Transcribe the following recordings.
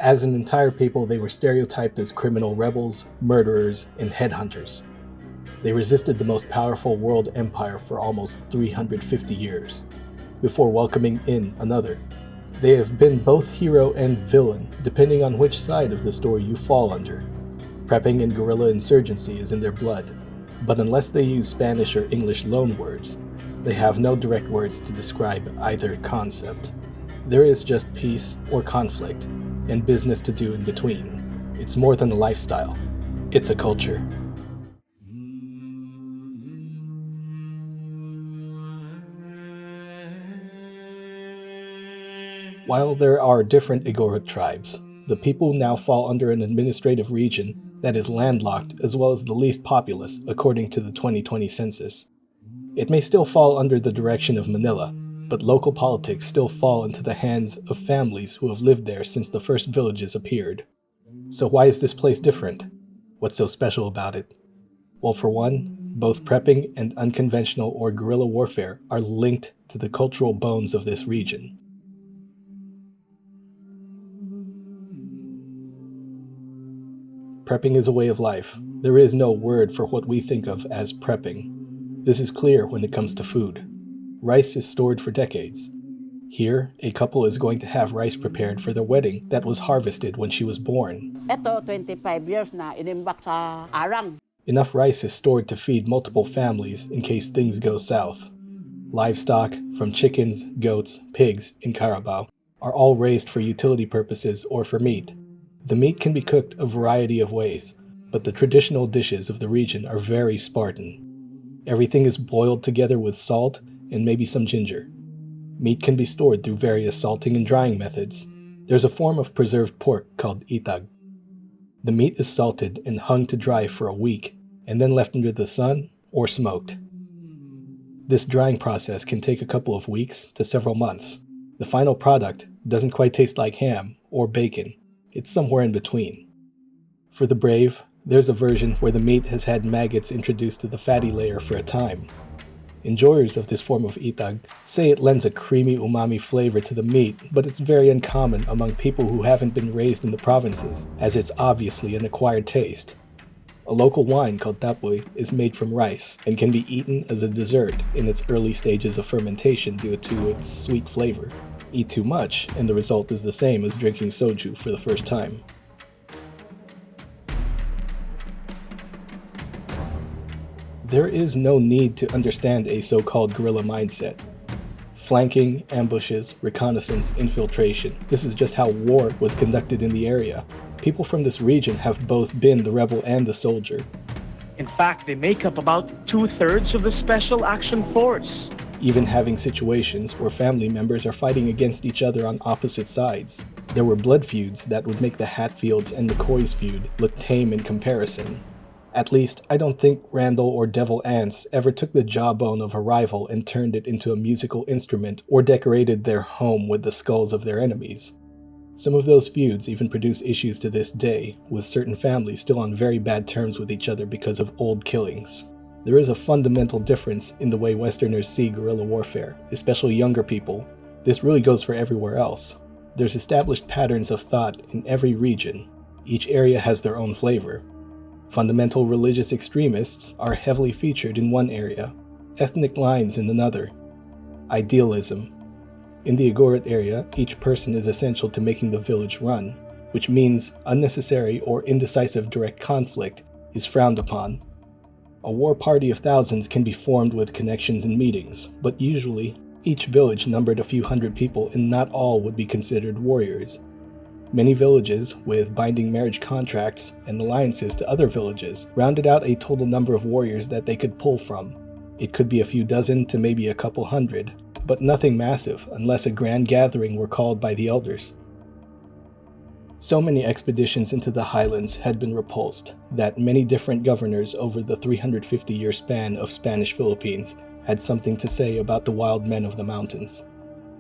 As an entire people, they were stereotyped as criminal rebels, murderers, and headhunters. They resisted the most powerful world empire for almost 350 years, before welcoming in another. They have been both hero and villain, depending on which side of the story you fall under. Prepping and guerrilla insurgency is in their blood, but unless they use Spanish or English loanwords, they have no direct words to describe either concept. There is just peace or conflict, and business to do in between. It's more than a lifestyle, it's a culture. While there are different Igorot tribes, the people now fall under an administrative region that is landlocked as well as the least populous according to the 2020 census. It may still fall under the direction of Manila, but local politics still fall into the hands of families who have lived there since the first villages appeared. So why is this place different? What's so special about it? Well, for one, both prepping and unconventional or guerrilla warfare are linked to the cultural bones of this region. Prepping is a way of life. There is no word for what we think of as prepping. This is clear when it comes to food. Rice is stored for decades. Here, a couple is going to have rice prepared for their wedding that was harvested when she was born. Ito, 25 years na, inimbak sa arang. Enough rice is stored to feed multiple families in case things go south. Livestock, from chickens, goats, pigs, and carabao, are all raised for utility purposes or for meat. The meat can be cooked a variety of ways, but the traditional dishes of the region are very Spartan. Everything is boiled together with salt and maybe some ginger. Meat can be stored through various salting and drying methods. There's a form of preserved pork called itag. The meat is salted and hung to dry for a week, and then left under the sun or smoked. This drying process can take a couple of weeks to several months. The final product doesn't quite taste like ham or bacon. It's somewhere in between. For the brave, there's a version where the meat has had maggots introduced to the fatty layer for a time. Enjoyers of this form of itag say it lends a creamy umami flavor to the meat, but it's very uncommon among people who haven't been raised in the provinces, as it's obviously an acquired taste. A local wine called tapoy is made from rice and can be eaten as a dessert in its early stages of fermentation due to its sweet flavor. Eat too much, and the result is the same as drinking soju for the first time. There is no need to understand a so-called guerrilla mindset. Flanking, ambushes, reconnaissance, infiltration. This is just how war was conducted in the area. People from this region have both been the rebel and the soldier. In fact, they make up about 2/3 of the Special Action Force. Even having situations where family members are fighting against each other on opposite sides. There were blood feuds that would make the Hatfields and McCoys feud look tame in comparison. At least, I don't think Randall or Devil Ants ever took the jawbone of a rival and turned it into a musical instrument or decorated their home with the skulls of their enemies. Some of those feuds even produce issues to this day, with certain families still on very bad terms with each other because of old killings. There is a fundamental difference in the way Westerners see guerrilla warfare, especially younger people. This really goes for everywhere else. There's established patterns of thought in every region. Each area has their own flavor. Fundamental religious extremists are heavily featured in one area, ethnic lines in another. Idealism. In the Igorot area, each person is essential to making the village run, which means unnecessary or indecisive direct conflict is frowned upon. A war party of thousands can be formed with connections and meetings, but usually, each village numbered a few hundred people and not all would be considered warriors. Many villages, with binding marriage contracts and alliances to other villages, rounded out a total number of warriors that they could pull from. It could be a few dozen to maybe a couple hundred, but nothing massive unless a grand gathering were called by the elders. So many expeditions into the highlands had been repulsed that many different governors over the 350-year span of Spanish Philippines had something to say about the wild men of the mountains.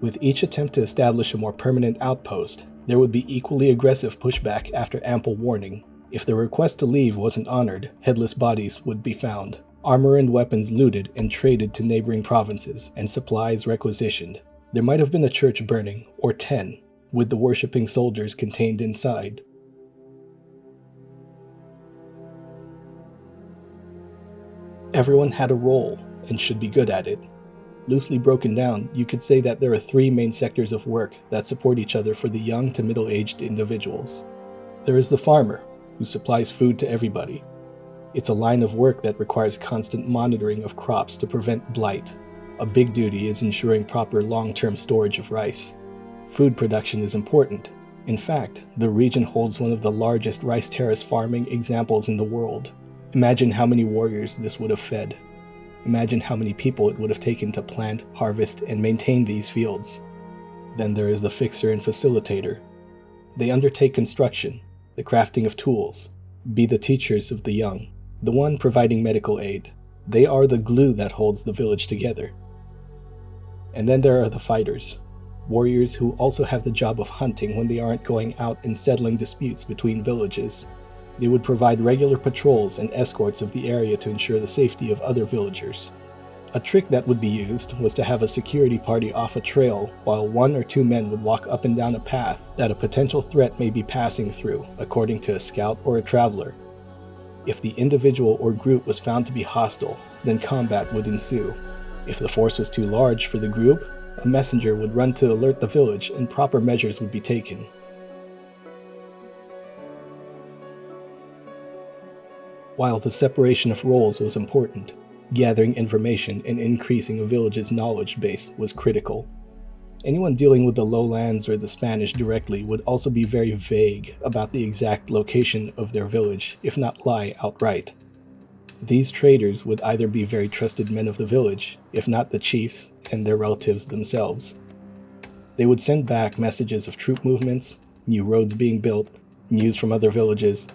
With each attempt to establish a more permanent outpost, there would be equally aggressive pushback after ample warning. If the request to leave wasn't honored, headless bodies would be found, armor and weapons looted and traded to neighboring provinces, and supplies requisitioned. There might have been a church burning, or 10. with the worshipping soldiers contained inside. Everyone had a role and should be good at it. Loosely broken down, you could say that there are three main sectors of work that support each other for the young to middle-aged individuals. There is the farmer, who supplies food to everybody. It's a line of work that requires constant monitoring of crops to prevent blight. A big duty is ensuring proper long-term storage of rice. Food production is important. In fact, the region holds one of the largest rice terrace farming examples in the world. Imagine how many warriors this would have fed. Imagine how many people it would have taken to plant, harvest, and maintain these fields. Then there is the fixer and facilitator. They undertake construction, the crafting of tools, be the teachers of the young, the one providing medical aid. They are the glue that holds the village together. And then there are the fighters, warriors who also have the job of hunting when they aren't going out and settling disputes between villages. They would provide regular patrols and escorts of the area to ensure the safety of other villagers. A trick that would be used was to have a security party off a trail while one or two men would walk up and down a path that a potential threat may be passing through, according to a scout or a traveler. If the individual or group was found to be hostile, then combat would ensue. If the force was too large for the group, a messenger would run to alert the village and proper measures would be taken. While the separation of roles was important, gathering information and increasing a village's knowledge base was critical. Anyone dealing with the lowlands or the Spanish directly would also be very vague about the exact location of their village, if not lie outright. These traders would either be very trusted men of the village, if not the chiefs and their relatives themselves. They would send back messages of troop movements, new roads being built, news from other villages,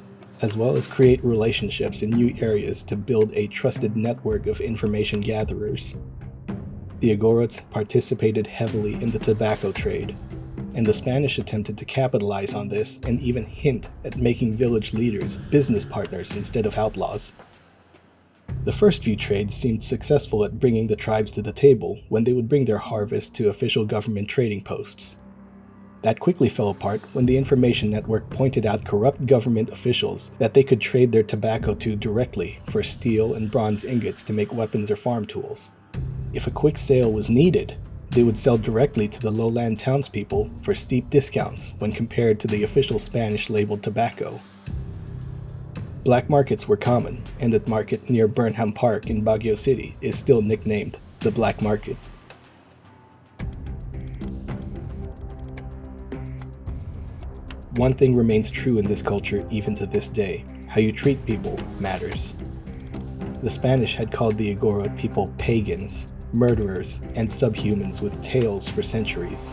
as well as create relationships in new areas to build a trusted network of information gatherers. The Igorots participated heavily in the tobacco trade, and the Spanish attempted to capitalize on this and even hint at making village leaders business partners instead of outlaws. The first few trades seemed successful at bringing the tribes to the table when they would bring their harvest to official government trading posts. That quickly fell apart when the information network pointed out corrupt government officials that they could trade their tobacco to directly for steel and bronze ingots to make weapons or farm tools. If a quick sale was needed, they would sell directly to the lowland townspeople for steep discounts when compared to the official Spanish-labeled tobacco. Black markets were common, and that market near Burnham Park in Baguio City is still nicknamed the Black Market. One thing remains true in this culture even to this day: how you treat people matters. The Spanish had called the Igorot people pagans, murderers, and subhumans with tails for centuries.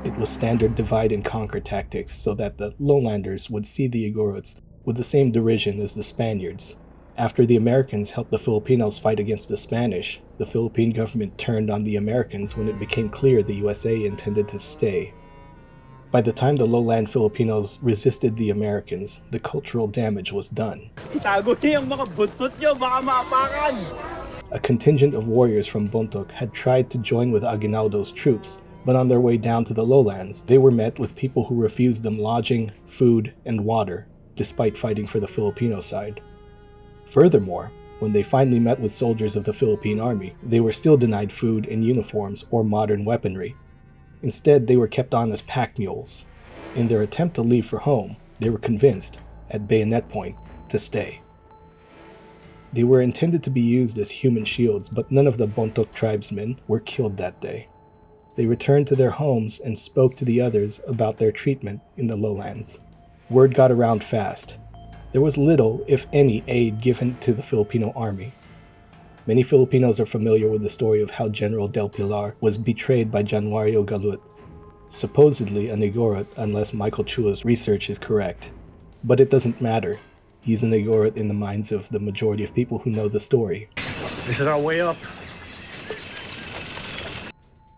It was standard divide and conquer tactics so that the lowlanders would see the Igorots with the same derision as the Spaniards. After the Americans helped the Filipinos fight against the Spanish, the Philippine government turned on the Americans when it became clear the USA intended to stay. By the time the lowland Filipinos resisted the Americans, the cultural damage was done. A contingent of warriors from Bontoc had tried to join with Aguinaldo's troops, but on their way down to the lowlands, they were met with people who refused them lodging, food, and water, despite fighting for the Filipino side. Furthermore, when they finally met with soldiers of the Philippine Army, they were still denied food and uniforms or modern weaponry. Instead, they were kept on as pack mules. In their attempt to leave for home, they were convinced, at bayonet point, to stay. They were intended to be used as human shields, but none of the Bontoc tribesmen were killed that day. They returned to their homes and spoke to the others about their treatment in the lowlands. Word got around fast. There was little, if any, aid given to the Filipino army. Many Filipinos are familiar with the story of how General Del Pilar was betrayed by Januario Galut, supposedly an Igorot unless Michael Chula's research is correct. But it doesn't matter. He's an Igorot in the minds of the majority of people who know the story. This is our way up.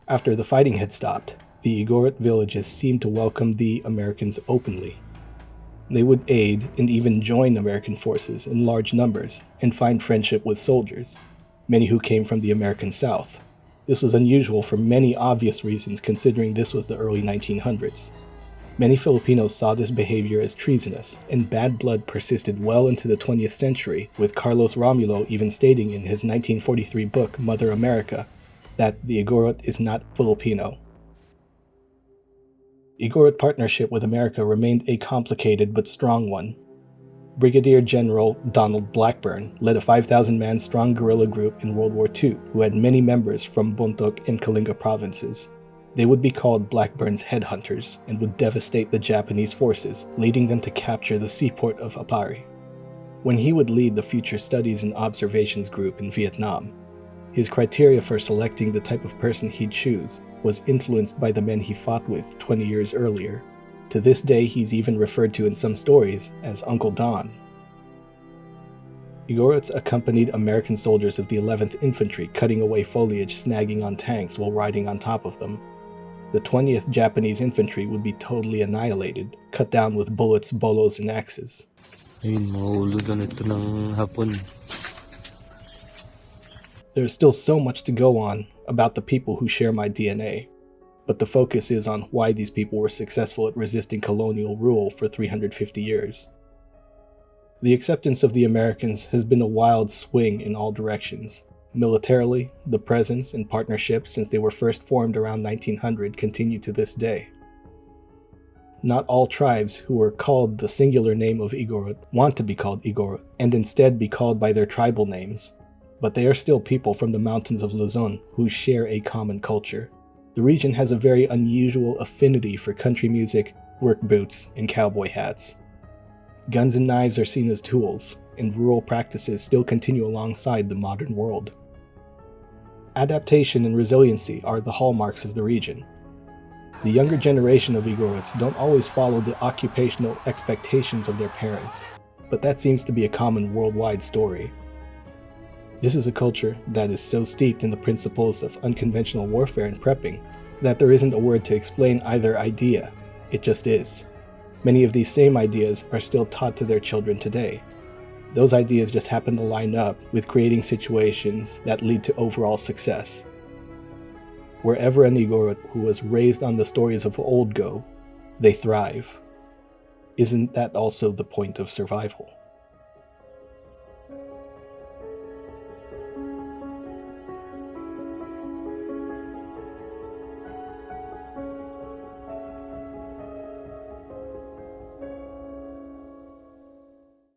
After the fighting had stopped, the Igorot villages seemed to welcome the Americans openly. They would aid and even join American forces in large numbers and find friendship with soldiers, many who came from the American South. This was unusual for many obvious reasons considering this was the early 1900s. Many Filipinos saw this behavior as treasonous, and bad blood persisted well into the 20th century, with Carlos Romulo even stating in his 1943 book, Mother America, that the Igorot is not Filipino. Igorot partnership with America remained a complicated but strong one. Brigadier General Donald Blackburn led a 5,000-man strong guerrilla group in World War II who had many members from Bontoc and Kalinga provinces. They would be called Blackburn's headhunters and would devastate the Japanese forces, leading them to capture the seaport of Apari. When he would lead the Future Studies and Observations group in Vietnam, his criteria for selecting the type of person he'd choose was influenced by the men he fought with 20 years earlier. To this day, he's even referred to in some stories as Uncle Don. Igorots accompanied American soldiers of the 11th Infantry, cutting away foliage snagging on tanks while riding on top of them. The 20th Japanese Infantry would be totally annihilated, cut down with bullets, bolos, and axes. Ayun, mahulugan ito ng hapon. There's still so much to go on about the people who share my DNA, but the focus is on why these people were successful at resisting colonial rule for 350 years. The acceptance of the Americans has been a wild swing in all directions. Militarily, the presence and partnership since they were first formed around 1900 continue to this day. Not all tribes who are called the singular name of Igorot want to be called Igorot, and instead be called by their tribal names, but they are still people from the mountains of Luzon who share a common culture. The region has a very unusual affinity for country music, work boots, and cowboy hats. Guns and knives are seen as tools, and rural practices still continue alongside the modern world. Adaptation and resiliency are the hallmarks of the region. The younger generation of Igorots don't always follow the occupational expectations of their parents, but that seems to be a common worldwide story. This is a culture that is so steeped in the principles of unconventional warfare and prepping that there isn't a word to explain either idea, it just is. Many of these same ideas are still taught to their children today. Those ideas just happen to line up with creating situations that lead to overall success. Wherever an Igorot who was raised on the stories of old go, they thrive. Isn't that also the point of survival?